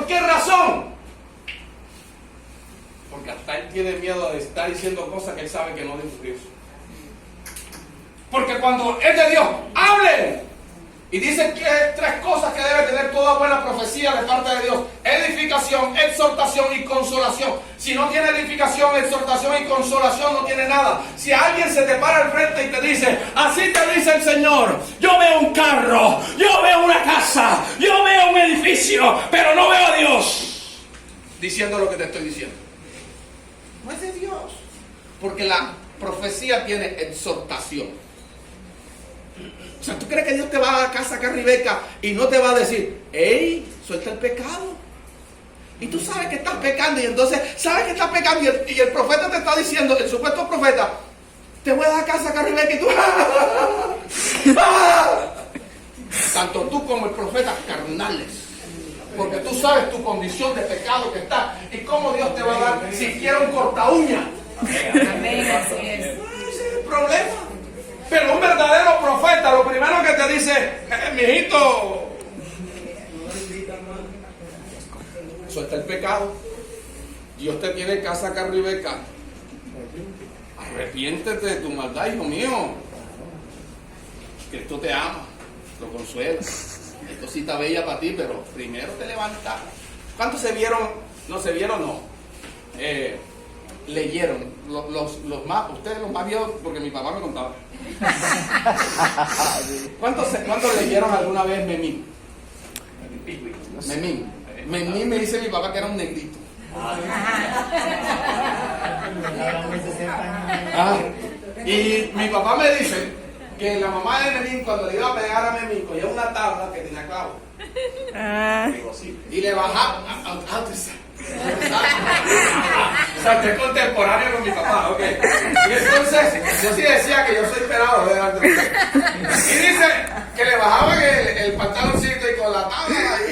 ¿Por qué razón? Porque hasta él tiene miedo de estar diciendo cosas que él sabe que no es de Dios. Porque cuando es de Dios, ¡hable! Y dice que tres cosas que debe tener toda buena profecía de parte de Dios: edificación, exhortación y consolación. Si no tiene edificación, exhortación y consolación, no tiene nada. Si alguien se te para al frente y te dice: así te dice el Señor, yo veo un carro, yo veo una casa, yo veo un edificio, pero no veo a Dios diciendo lo que te estoy diciendo, no es de Dios. Porque la profecía tiene exhortación. O sea, ¿tú crees que Dios te va a dar casa acá, Rebeca, y no te va a decir: hey, suelta el pecado? Y tú sabes que estás pecando, y entonces sabes que estás pecando, y el profeta te está diciendo, el supuesto profeta: te voy a dar casa acá, Rebeca, y tú tanto tú como el profeta carnales, porque tú sabes tu condición de pecado que está, y cómo Dios te va a dar siquiera un corta uña. Amén, así es. Ese es el problema. Pero un verdadero profeta lo primero que te dice: mijito, suelta el pecado. Dios te tiene casa acá, Rebeca. Arrepiéntete de tu maldad, hijo mío. Cristo te ama, lo consuela. Es cosita bella para ti, pero primero te levantas. ¿Cuántos se vieron? No se vieron, no. Leyeron. Los más, ustedes los más viejos, porque mi papá me contaba. ¿Cuántos leyeron alguna vez Memín? Memín. Memín me dice mi papá que era un negrito. Y mi papá me dice que la mamá de Memín, cuando le iba a pegar a Memín, cogía una tabla que tenía clavo y le bajaba. O sea, estoy contemporáneo con mi papá, ok. Y entonces, yo sí decía que yo soy pelado delante de usted. Y dice que le bajaban el pantaloncito y con la tabla y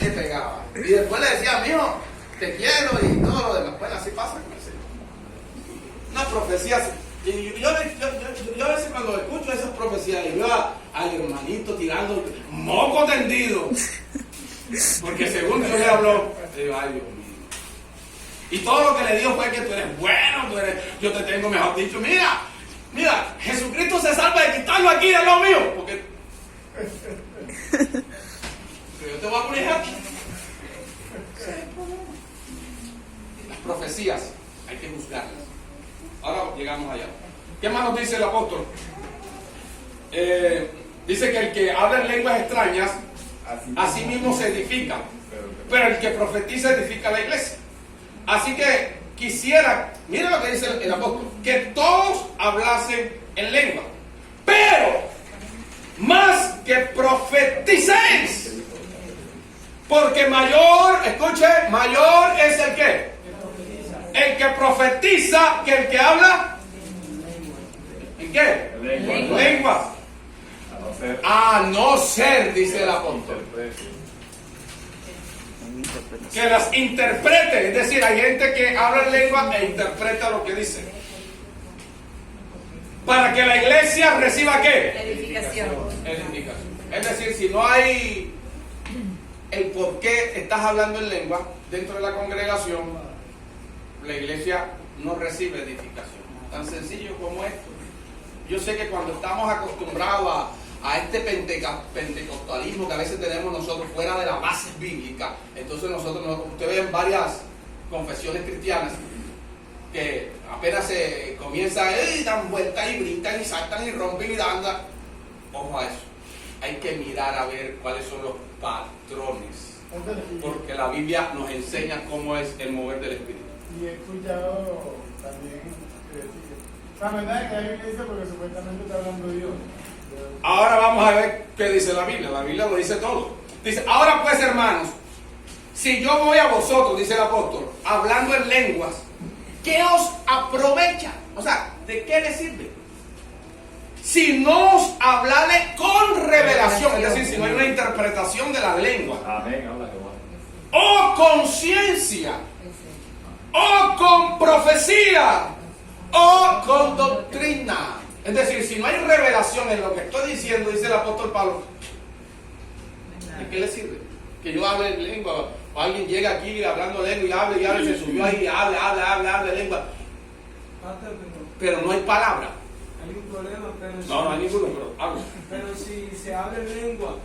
le pegaba. Y después le decía: mijo, te quiero, y todo lo demás. Bueno, así pasa con el Señor. Una profecía. Y yo a veces cuando escucho esas profecías y veo al hermanito tirando moco tendido, porque según Dios le habló, digo: ay, Dios mío. Y todo lo que le dijo fue que tú eres bueno, yo te tengo, mejor dicho, mira, Jesucristo se salva de quitarlo aquí de lo mío, porque yo te voy a poner aquí. Las profecías hay que juzgarlas. Ahora llegamos allá. ¿Qué más nos dice el apóstol? Dice que el que habla en lenguas extrañas, así mismo se edifica, pero el que profetiza edifica la iglesia. Así que quisiera, mira lo que dice el apóstol, que todos hablasen en lengua, pero más que profeticéis, porque mayor, escuche, mayor es el que profetiza que el que habla ¿en qué? Lenguas. A no ser, dice el apóstol, que las interprete. Es decir, hay gente que habla en lengua e interpreta lo que dice, para que la iglesia reciba ¿qué? Edificación. Es decir, si no hay el por qué estás hablando en lengua dentro de la congregación, la iglesia no recibe edificación. Tan sencillo como esto. Yo sé que cuando estamos acostumbrados a este pentecostalismo que a veces tenemos nosotros fuera de la base bíblica, entonces usted ve en varias confesiones cristianas que apenas se comienza, dan vueltas y brincan y saltan y rompen y dan. Ojo a eso. Hay que mirar a ver cuáles son los patrones, porque la Biblia nos enseña cómo es el mover del Espíritu. Y he escuchado también la verdad es que hay iglesia porque supuestamente está hablando Dios. Ahora vamos a ver qué dice la Biblia. La Biblia lo dice todo. Dice: ahora pues, hermanos, si yo voy a vosotros, dice el apóstol, hablando en lenguas, ¿qué os aprovecha? O sea, ¿de qué le sirve? Si no os hablare con revelación, es decir, si no hay una interpretación de las lenguas, o con ciencia, o con profecía, o con doctrina. Es decir, si no hay revelación en lo que estoy diciendo, dice el apóstol Pablo, ¿de qué le sirve? que yo hable en lengua. O alguien llega aquí hablando lengua y habla y se subió ahí y habla lengua. Pero no hay palabra. Hay un problema, pero No hay ninguno, pero habla. Pero si se habla en lengua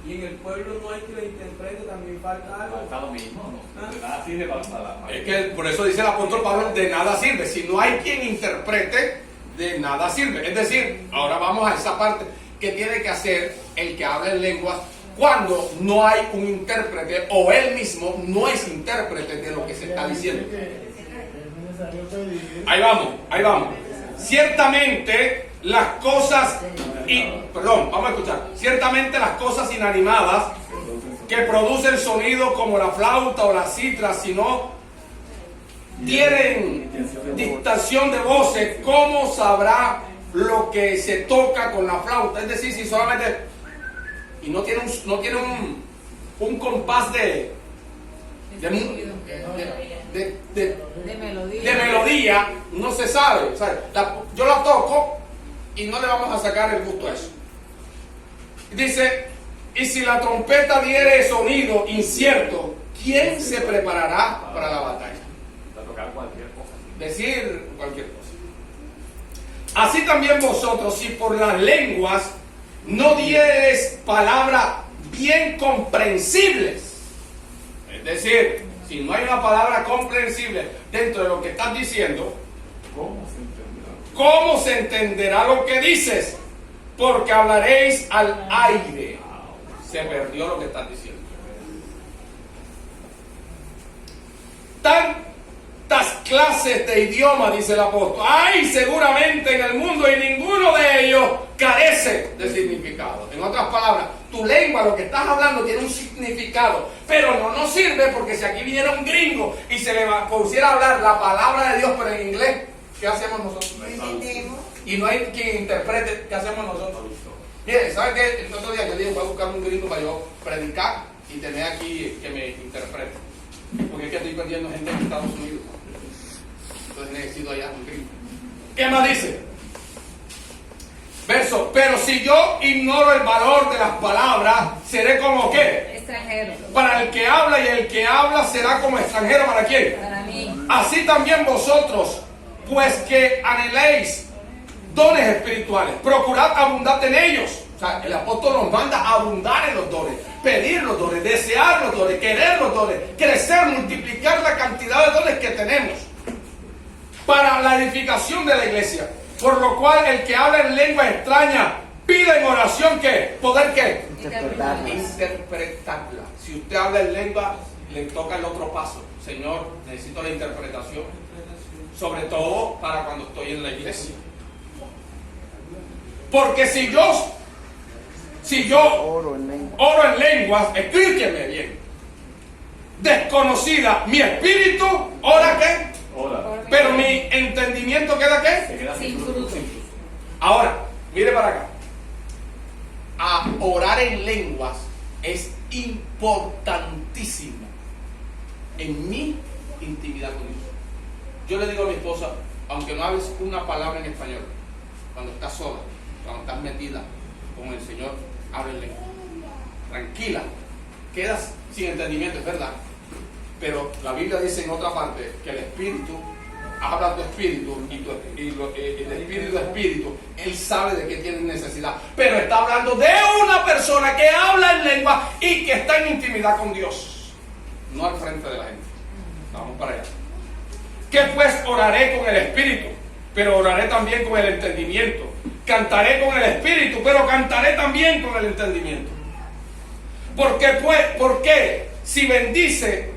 y en el pueblo no hay que lo interprete, también falta algo. Está lo mismo, ¿no? De nada sirve para Es que por eso dice el apóstol Pablo, de nada sirve. Si no hay quien interprete, de nada sirve. Es decir, ahora vamos a esa parte que tiene que hacer el que habla en lenguas cuando no hay un intérprete o él mismo no es intérprete de lo que se está diciendo. Es necesario pedir. Ahí vamos. Ciertamente las cosas, vamos a escuchar. Ciertamente las cosas inanimadas que producen sonido como la flauta o la citra, si no tienen distinción de voces, ¿cómo sabrá lo que se toca con la flauta? Es decir, si solamente y no tiene un compás de melodía, no se sabe. Yo la toco y no le vamos a sacar el gusto a eso. Dice, y si la trompeta diere sonido incierto, ¿quién se preparará para la batalla? Para tocar cualquier cosa. Decir cualquier cosa. Así también vosotros, si por las lenguas no diereis palabras bien comprensibles, es decir, si no hay una palabra comprensible dentro de lo que estás diciendo, ¿cómo se entenderá lo que dices? Porque hablaréis al aire. Se perdió lo que estás diciendo. Tantas clases de idioma, dice el apóstol, hay seguramente en el mundo y ninguno de ellos carece de significado. En otras palabras, tu lengua, lo que estás hablando, tiene un significado, pero no nos sirve porque si aquí viniera un gringo y se le pusiera a hablar la palabra de Dios, pero en inglés, ¿qué hacemos nosotros? Y no hay quien interprete, ¿qué hacemos nosotros? Mire, ¿sabe qué? El otro día yo dije, voy a buscar un gringo para yo predicar y tener aquí que me interprete. Porque es que estoy perdiendo gente en Estados Unidos. Entonces necesito allá un gringo. ¿Qué más dice? Verso, pero si yo ignoro el valor de las palabras, seré como ¿qué? Extranjero. Para el que habla, y el que habla será como extranjero. ¿Para quién? Para mí. Así también vosotros, pues que anheléis dones espirituales, procurad abundar en ellos. O sea, el apóstol nos manda a abundar en los dones, pedir los dones, desear los dones, querer los dones, crecer, multiplicar la cantidad de dones que tenemos para la edificación de la iglesia. Por lo cual el que habla en lengua extraña pide en oración que poder qué interpretarla. Si usted habla en lengua, le toca el otro paso. Señor, necesito la interpretación, sobre todo para cuando estoy en la iglesia. Porque si yo oro en lenguas, escúcheme bien, desconocida, mi espíritu ora qué, pero mi entendimiento queda qué, Se queda Sin fruto. Ahora, mire para acá. A orar en lenguas es importantísimo en mi intimidad con Dios. Yo le digo a mi esposa, aunque no hables una palabra en español, cuando estás sola, cuando estás metida con el Señor, habla en lengua. Tranquila, quedas sin entendimiento, es verdad. Pero la Biblia dice en otra parte que el Espíritu habla a tu espíritu y el espíritu, él sabe de qué tienes necesidad. Pero está hablando de una persona que habla en lengua y que está en intimidad con Dios, no al frente de la gente. Vamos para allá. Que pues oraré con el espíritu, pero oraré también con el entendimiento. Cantaré con el espíritu, pero cantaré también con el entendimiento. ¿Por qué? Si bendice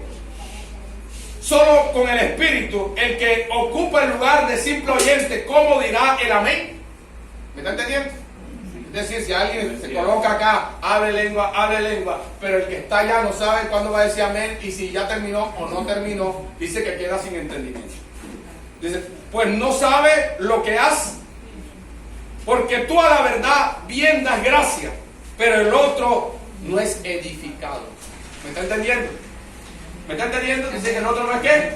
solo con el espíritu, el que ocupa el lugar de simple oyente, ¿cómo dirá el amén? ¿Me está entendiendo? Es decir, si alguien se coloca acá, hable lengua, pero el que está allá no sabe cuándo va a decir amén, y si ya terminó o no terminó, dice que queda sin entendimiento. Dice, pues no sabe lo que hace, porque tú a la verdad bien das gracia, pero el otro no es edificado. ¿Me está entendiendo? ¿Me está entendiendo? Dice que el otro no es ¿qué?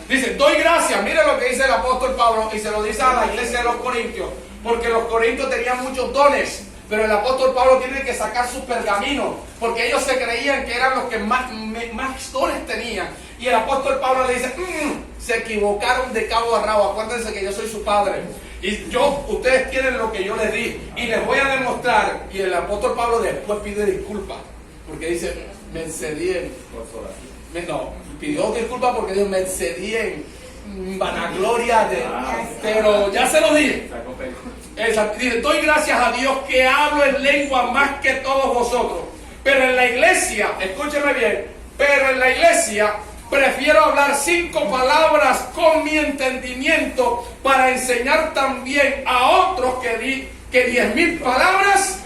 Dice, doy gracias. Mire lo que dice el apóstol Pablo y se lo dice a la iglesia de los Corintios, porque los Corintios tenían muchos dones, Pero el apóstol Pablo tiene que sacar su pergamino, porque ellos se creían que eran los que más dones tenían. Y el apóstol Pablo le dice, se equivocaron de cabo a rabo, acuérdense que yo soy su padre. Y ustedes tienen lo que yo les di, y les voy a demostrar. Y el apóstol Pablo después pide disculpas, porque dice, me excedí pidió disculpas porque dijo, me excedí en vanagloria pero ya se lo dije. Dice, doy gracias a Dios que hablo en lengua más que todos vosotros. Pero en la iglesia, escúcheme bien, pero en la iglesia prefiero hablar 5 palabras con mi entendimiento para enseñar también a otros que 10.000 palabras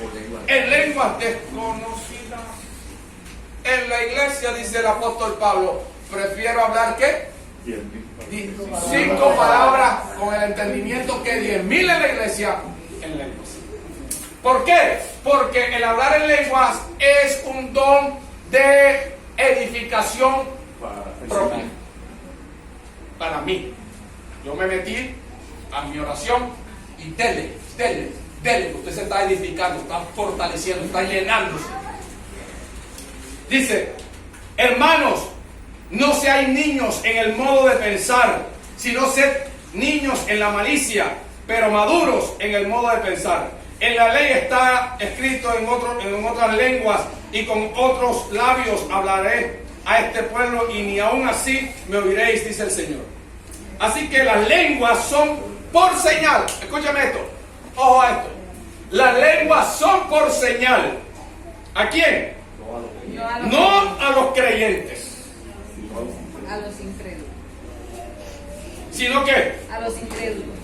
en lenguas desconocidas. En la iglesia, dice el apóstol Pablo, prefiero hablar ¿qué? 5 palabras con el entendimiento que 10.000 en la iglesia en lenguas. ¿Por qué? Porque el hablar en lenguas es un don de edificación propia. Para mí, yo me metí a mi oración y dele, que usted se está edificando, está fortaleciendo, está llenándose. Dice, hermanos, no seáis niños en el modo de pensar, sino sed niños en la malicia, pero maduros en el modo de pensar. En la ley está escrito en otras lenguas y con otros labios hablaré a este pueblo y ni aún así me oiréis, dice el Señor. Así que las lenguas son por señal. Escúchame esto, ojo a esto. Las lenguas son por señal. ¿A quién? No a los creyentes. A los incrédulos. ¿Sino qué? A los incrédulos.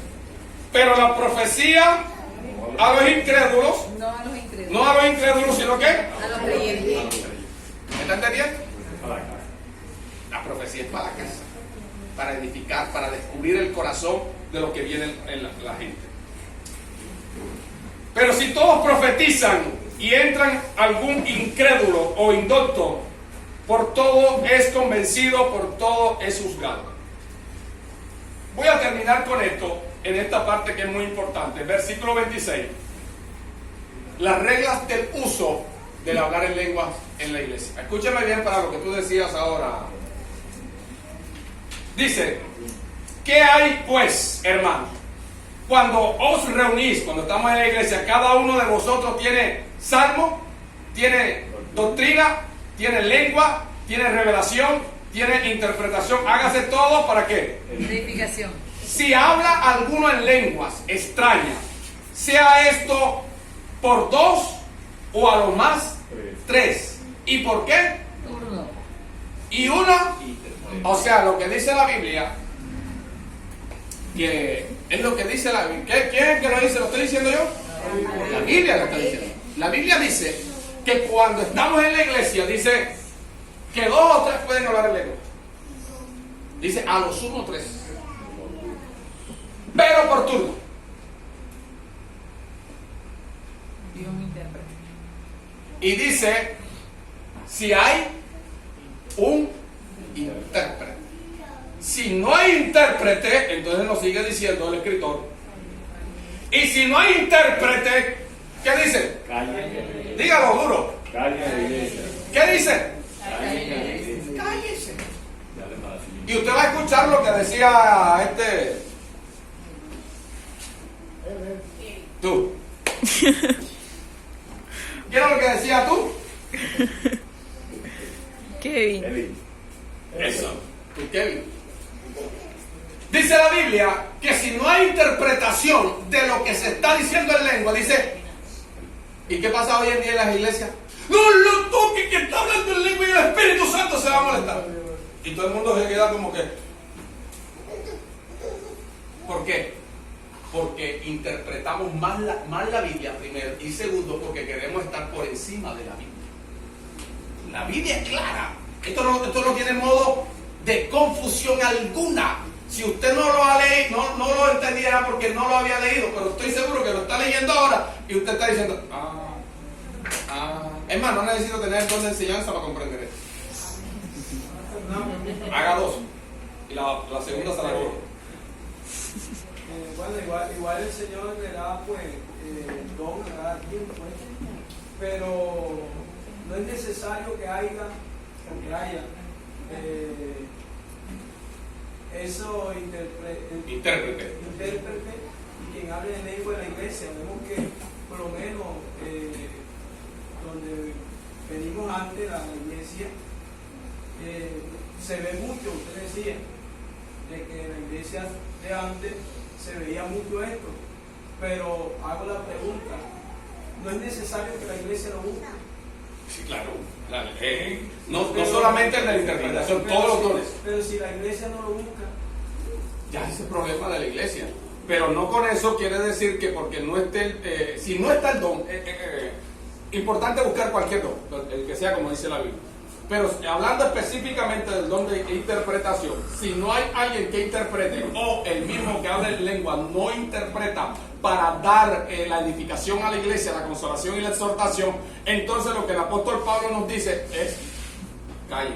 Pero la profecía a los incrédulos. No a los incrédulos. No a los incrédulos, sino qué? A los creyentes. ¿Me está entendiendo? La profecía es para la casa, para edificar, para descubrir el corazón de lo que viene en la gente. Pero si todos profetizan y entran algún incrédulo o indocto, por todo es convencido, por todo es juzgado. Voy a terminar con esto en esta parte que es muy importante. Versículo 26. Las reglas del uso del hablar en lenguas en la iglesia. Escúchame bien para lo que tú decías ahora. Dice, ¿qué hay pues, hermanos? Cuando os reunís, cuando estamos en la iglesia, cada uno de vosotros tiene salmo, tiene doctrina, tiene lengua, tiene revelación, tiene interpretación. Hágase todo para qué. Edificación. Si habla alguno en lenguas extrañas, sea esto por 2 o a lo más 3. ¿Y por qué? Turno. Y una, o sea, lo que dice la Biblia, que es lo que dice la Biblia. ¿Quién es que lo dice? ¿Lo estoy diciendo yo? La Biblia lo está diciendo. La Biblia dice que cuando estamos en la iglesia, dice que 2 o 3 pueden hablar en lengua. Dice a lo sumo 3. Pero por turno. Dios me intérprete. Y dice, si hay un intérprete. Si no hay intérprete, entonces nos sigue diciendo el escritor. Y si no hay intérprete, ¿qué dice? Dígalo duro. ¿Qué dice? Cállese. Y usted va a escuchar lo que decía tú. ¿Qué era lo que decía tú? Kevin. Eso, tú, Kevin. Dice la Biblia que si no hay interpretación de lo que se está diciendo en lengua, dice, ¿y qué pasa hoy en día en las iglesias? No lo toque, que está hablando en lengua y el Espíritu Santo se va a molestar. Y todo el mundo se queda como que. ¿Por qué? Porque interpretamos mal la Biblia primero, y segundo porque queremos estar por encima de la Biblia. La Biblia es clara. Esto no tiene modo de confusión alguna. Si usted no lo ha leído, no lo entendiera porque no lo había leído, pero estoy seguro que lo está leyendo ahora y usted está diciendo, es más, no necesito tener don de enseñanza para comprender esto. Haga 2 y la segunda se la corro. Bueno, igual el Señor le da pues don a cada quien, pues, pero no es necesario que haya eso Intérprete. y quien hable en lengua de la iglesia. Vemos que por lo menos donde venimos antes, la iglesia, se ve mucho, usted decía, de que en la iglesia de antes se veía mucho esto, pero hago la pregunta, ¿no es necesario que la iglesia lo busque? Sí, claro. No solamente en la interpretación, todos los dones. Pero si la iglesia no lo busca, Ya es el problema de la iglesia. Pero no con eso quiere decir que porque no esté, si no está el don, importante buscar cualquier don, el que sea como dice la Biblia. Pero hablando específicamente del don de interpretación, si no hay alguien que interprete o el mismo que habla en lengua no interpreta para dar la edificación a la iglesia, la consolación y la exhortación, entonces lo que el apóstol Pablo nos dice es: calle,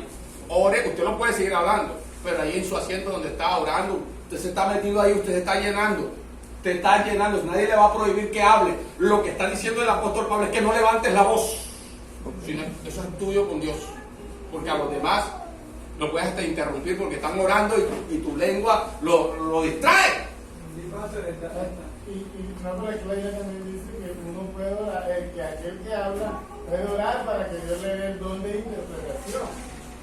ore, usted lo puede seguir hablando, pero ahí en su asiento donde está orando, usted se está metido ahí, usted se está llenando. Te está llenando, nadie le va a prohibir que hable. Lo que está diciendo el apóstol Pablo es que no levantes la voz, sino eso es tuyo con Dios, porque a los demás lo puedes hasta interrumpir porque están orando y tu lengua lo distrae. Y no, pero aquí la Biblia también dice que uno puede orar, que aquel que habla puede orar para que Dios le dé el don de interpretación.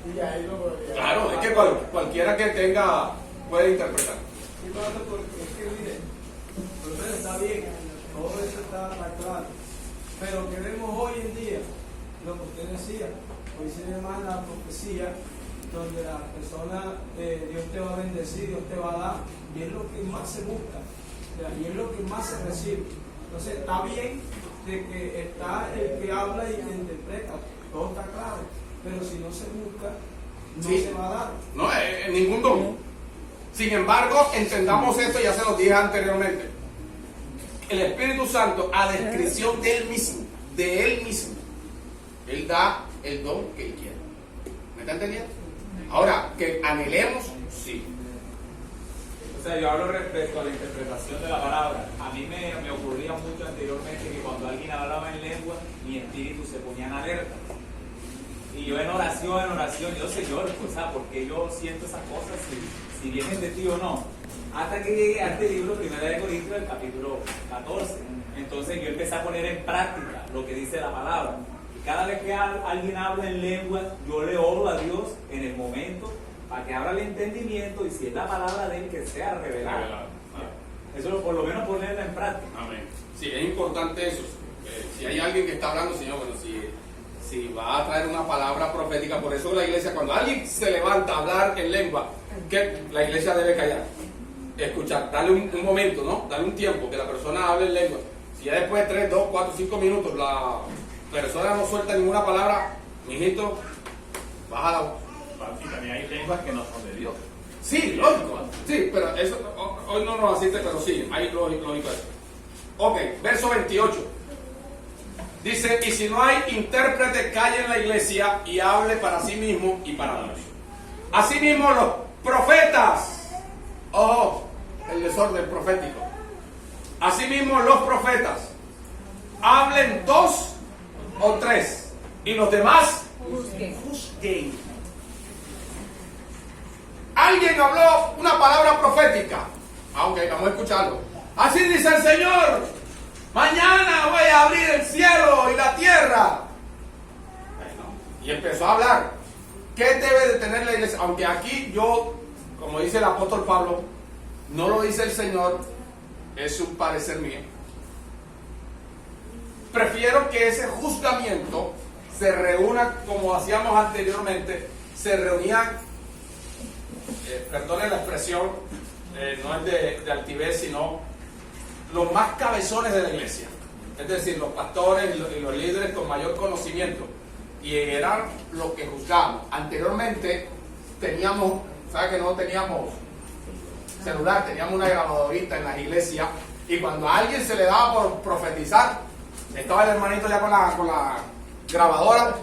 Y ahí lo podría. Claro, es que cualquiera que tenga puede interpretar. ¿Qué pasa? Porque es que mire, primero está bien, todo eso está claro, pero que vemos hoy en día, lo que usted decía, hoy se llama la profecía, donde la persona, Dios te va a bendecir, Dios te va a dar, y es lo que más se busca, y es lo que más se recibe. Entonces está bien de que está el que habla y que interpreta, todo está claro, pero si no se busca, no Sí. se va a dar. No, en ningún don. Sin embargo, entendamos esto, ya se lo dije anteriormente. El Espíritu Santo, a descripción de Él mismo, Él da el don que Él quiere. ¿Me está entendiendo? Ahora, que anhelemos, sí. O sea, yo hablo respecto a la interpretación de la palabra. A mí me ocurría mucho anteriormente que cuando alguien hablaba en lengua, mi espíritu se ponía en alerta. Y yo en oración, yo Señor, o sea, porque yo siento esas cosas, si vienen de ti o no. Hasta que llegué a este libro, 1 de Corintios, el capítulo 14. Entonces yo empecé a poner en práctica lo que dice la palabra. Y cada vez que alguien habla en lengua, yo le oro a Dios en el momento para que abra el entendimiento y si es la palabra de Él, que sea revelada. Eso por lo menos ponerla en práctica. Amén. Sí, es importante eso. Si hay alguien que está hablando, Señor, bueno, si va a traer una palabra profética, por eso la iglesia, cuando alguien se levanta a hablar en lengua, que la iglesia debe callar, escuchar, darle un momento, ¿no? Darle un tiempo que la persona hable en lengua. Si ya después de 3, 2, 4, 5 minutos la persona no suelta ninguna palabra, mijito, baja la voz. Y también hay lenguas que no son de Dios. Sí, lógico. Sí, pero eso hoy no nos asiste, pero sí, hay lógico eso. Ok, verso 28. Dice: y si no hay intérprete, calle en la iglesia y hable para sí mismo y para Dios. Asimismo los profetas, ojo, el desorden profético. Asimismo los profetas hablen 2 o 3 y los demás juzguen. Alguien habló una palabra profética. Ok, vamos a escucharlo. Así dice el Señor: mañana voy a abrir el cielo y la tierra. Bueno, y empezó a hablar. ¿Qué debe de tener la iglesia? Aunque aquí yo, como dice el apóstol Pablo, no lo dice el Señor, es un parecer mío. Prefiero que ese juzgamiento se reúna como hacíamos anteriormente. Se reunían, perdonen la expresión, no es de altivez, sino los más cabezones de la iglesia, es decir, los pastores y los líderes con mayor conocimiento, y eran los que juzgaban. Anteriormente teníamos, ¿sabes que no teníamos celular? Teníamos una grabadorita en las iglesias, y cuando a alguien se le daba por profetizar, estaba el hermanito ya con la grabadora,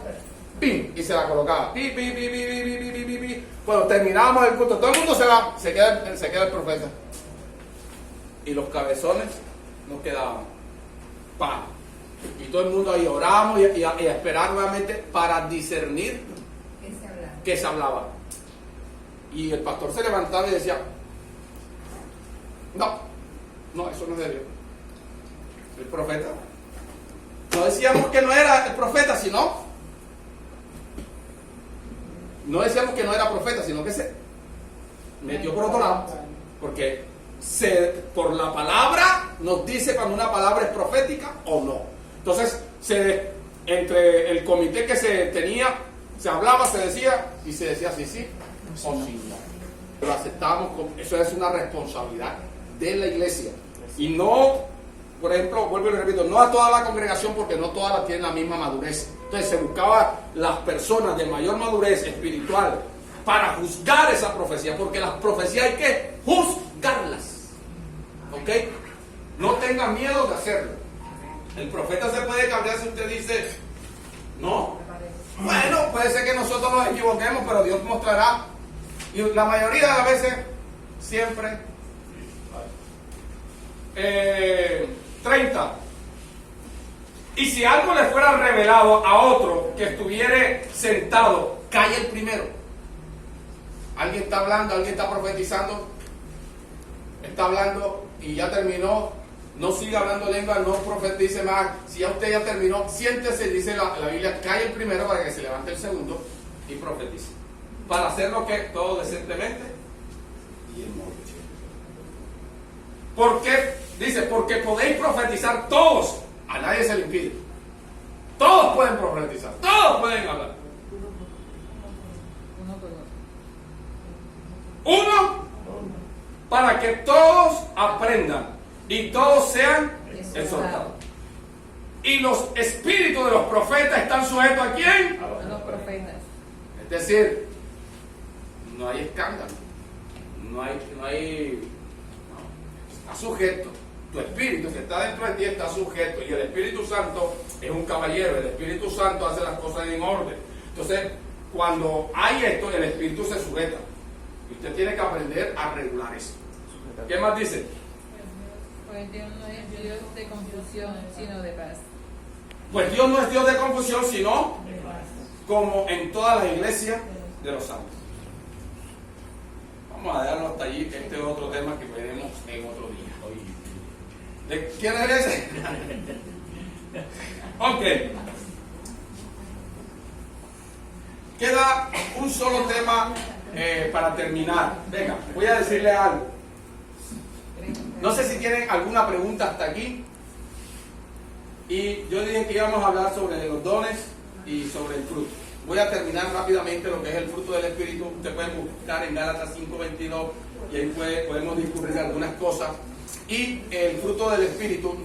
¡pim! Y se la colocaba, ¡pi, pi, pi, pi, pi, pi, pi, pi, pi! Cuando terminábamos el culto, todo el mundo se queda el profeta. y los cabezones nos quedaban. ¡Pam! Y todo el mundo ahí orábamos y a esperar nuevamente para discernir ¿Qué se habla? qué se hablaba. Y el pastor se levantaba y decía, no, eso no es de Dios. El profeta. No decíamos que no era el profeta, sino... No decíamos que no era profeta, sino que se metió por otro lado. Porque por la palabra nos dice cuando una palabra es profética o no. Entonces, entre el comité que se tenía, se hablaba, se decía, y se decía sí o sí no. Lo aceptábamos, eso es una responsabilidad de la iglesia. Y no, por ejemplo, vuelvo y repito, no a toda la congregación, porque no todas tienen la misma madurez. Entonces se buscaba las personas de mayor madurez espiritual para juzgar esa profecía, porque las profecías hay que juzgarlas. ¿Ok? No tengan miedo de hacerlo. El profeta se puede cambiar si usted dice no. Bueno, puede ser que nosotros nos equivoquemos, pero Dios mostrará. Y la mayoría de las veces, siempre. 30. Y si algo le fuera revelado a otro que estuviera sentado, cae el primero. Alguien está hablando, alguien está profetizando, está hablando y ya terminó. No siga hablando lengua, no profetice más. Si ya usted ya terminó, siéntese, dice la Biblia, cae el primero para que se levante el segundo y profetice. Para hacerlo que todo decentemente y en modo. ¿Por qué? Dice, porque podéis profetizar todos. A nadie se le impide. Todos pueden profetizar, todos pueden hablar. Uno, para que todos aprendan y todos sean exhortados. Y los espíritus de los profetas están sujetos ¿a quién? A los profetas. Es decir, no hay escándalo, no hay, está sujeto. Tu espíritu que está dentro de ti está sujeto, y el Espíritu Santo es un caballero. El Espíritu Santo hace las cosas en orden. Entonces, cuando hay esto, el espíritu se sujeta, y usted tiene que aprender a regular eso. ¿Qué más dice? Pues Dios no es Dios de confusión, sino de paz. Pues Dios no es Dios de confusión, sino como en todas las iglesias de los santos. Vamos a dejarlo hasta allí. Este es otro tema que veremos en otro día. ¿De quién es ese? Ok. Queda un solo tema para terminar. Venga, voy a decirle algo. No sé si tienen alguna pregunta hasta aquí. Y yo dije que íbamos a hablar sobre los dones y sobre el fruto. Voy a terminar rápidamente lo que es el fruto del Espíritu. Usted puede buscar en Gálatas 5:22 y ahí podemos discurrir algunas cosas. Y el fruto del Espíritu